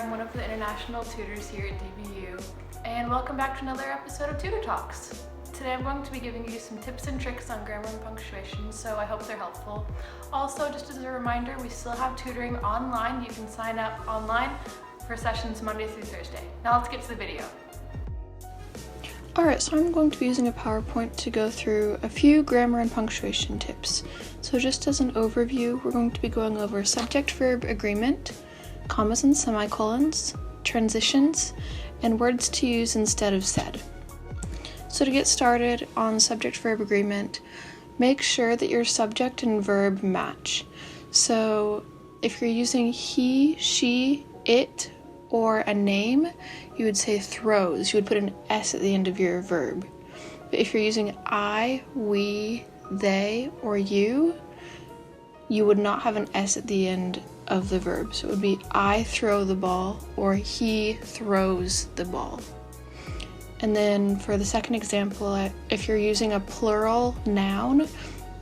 I'm one of the international tutors here at DBU, and welcome back to another episode of Tutor Talks. Today I'm going to be giving you some tips and tricks on grammar and punctuation, so I hope they're helpful. Also, just as a reminder, we still have tutoring online. You can sign up online for sessions Monday through Thursday. Now let's get to the video. Alright, so I'm going to be using a PowerPoint to go through a few grammar and punctuation tips. So just as an overview, we're going to be going over subject-verb agreement, commas and semicolons, transitions, and words to use instead of said. So to get started on subject-verb agreement, make sure that your subject and verb match. So if you're using he, she, it, or a name, you would say throws. You would put an S at the end of your verb. But if you're using I, we, they, or you would not have an S at the end of the verb. So it would be I throw the ball or he throws the ball. And then for the second example, if you're using a plural noun,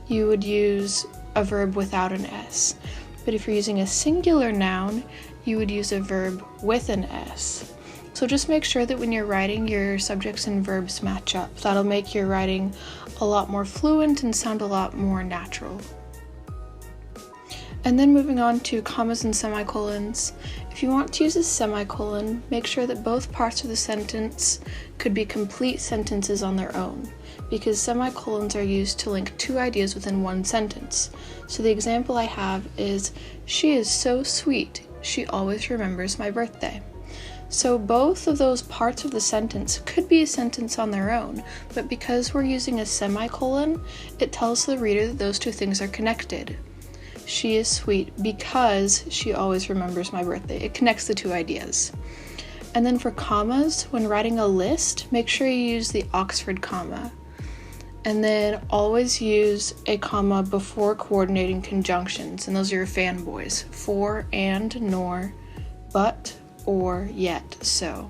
you would use a verb without an S. But if you're using a singular noun, you would use a verb with an S. So just make sure that when you're writing, your subjects and verbs match up. That'll make your writing a lot more fluent and sound a lot more natural. And then moving on to commas and semicolons. If you want to use a semicolon, make sure that both parts of the sentence could be complete sentences on their own, because semicolons are used to link two ideas within one sentence. So the example I have is, she is so sweet, she always remembers my birthday. So both of those parts of the sentence could be a sentence on their own, but because we're using a semicolon, it tells the reader that those two things are connected. She is sweet because she always remembers my birthday. It connects the two ideas. And then for commas, when writing a list, make sure you use the Oxford comma. And then always use a comma before coordinating conjunctions. And those are your fanboys. For, and, nor, but, or, yet, so.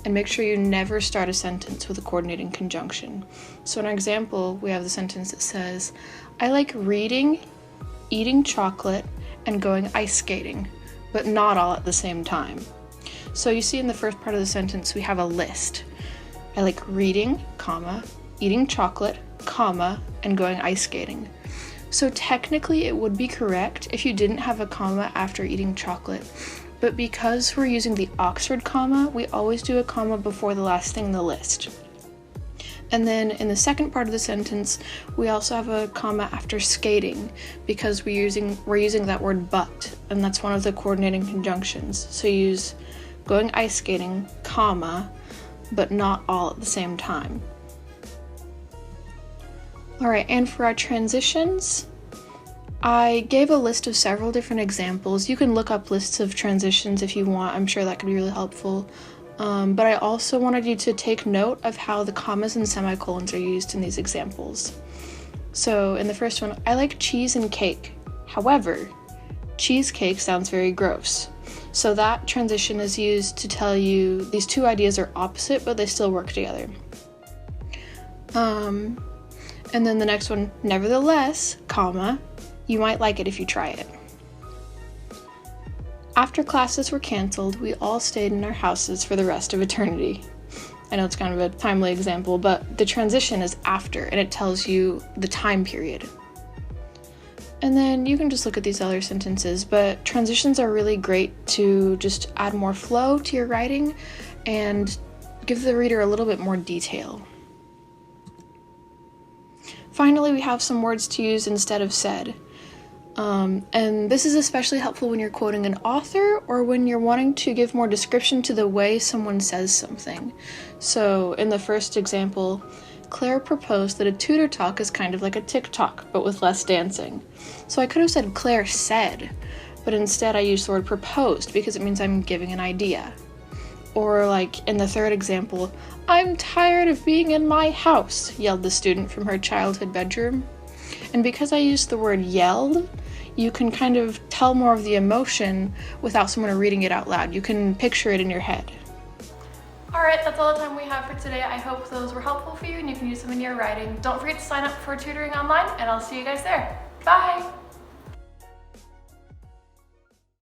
And make sure you never start a sentence with a coordinating conjunction. So in our example, we have the sentence that says, I like reading, eating chocolate, and going ice skating, but not all at the same time. So you see in the first part of the sentence, we have a list. I like reading, comma, eating chocolate, comma, and going ice skating. So technically it would be correct if you didn't have a comma after eating chocolate, but because we're using the Oxford comma, we always do a comma before the last thing in the list. And then in the second part of the sentence, we also have a comma after skating because we're using that word but, and that's one of the coordinating conjunctions. So you use going ice skating, comma, but not all at the same time. All right, and for our transitions, I gave a list of several different examples. You can look up lists of transitions if you want. I'm sure that could be really helpful. But I also wanted you to take note of how the commas and semicolons are used in these examples. So in the first one, I like cheese and cake. However, cheesecake sounds very gross. So that transition is used to tell you these two ideas are opposite, but they still work together. And then the next one, nevertheless, comma, you might like it if you try it. After classes were canceled, we all stayed in our houses for the rest of eternity. I know it's kind of a timely example, but the transition is after, and it tells you the time period. And then you can just look at these other sentences, but transitions are really great to just add more flow to your writing and give the reader a little bit more detail. Finally, we have some words to use instead of said. And this is especially helpful when you're quoting an author or when you're wanting to give more description to the way someone says something. So in the first example, Claire proposed that a tutor talk is kind of like a TikTok, but with less dancing. So I could have said Claire said, but instead I used the word proposed because it means I'm giving an idea. Or like in the third example, I'm tired of being in my house, yelled the student from her childhood bedroom. And because I used the word yelled, you can kind of tell more of the emotion without someone reading it out loud. You can picture it in your head. All right, that's all the time we have for today. I hope those were helpful for you and you can use them in your writing. Don't forget to sign up for tutoring online, and I'll see you guys there. Bye!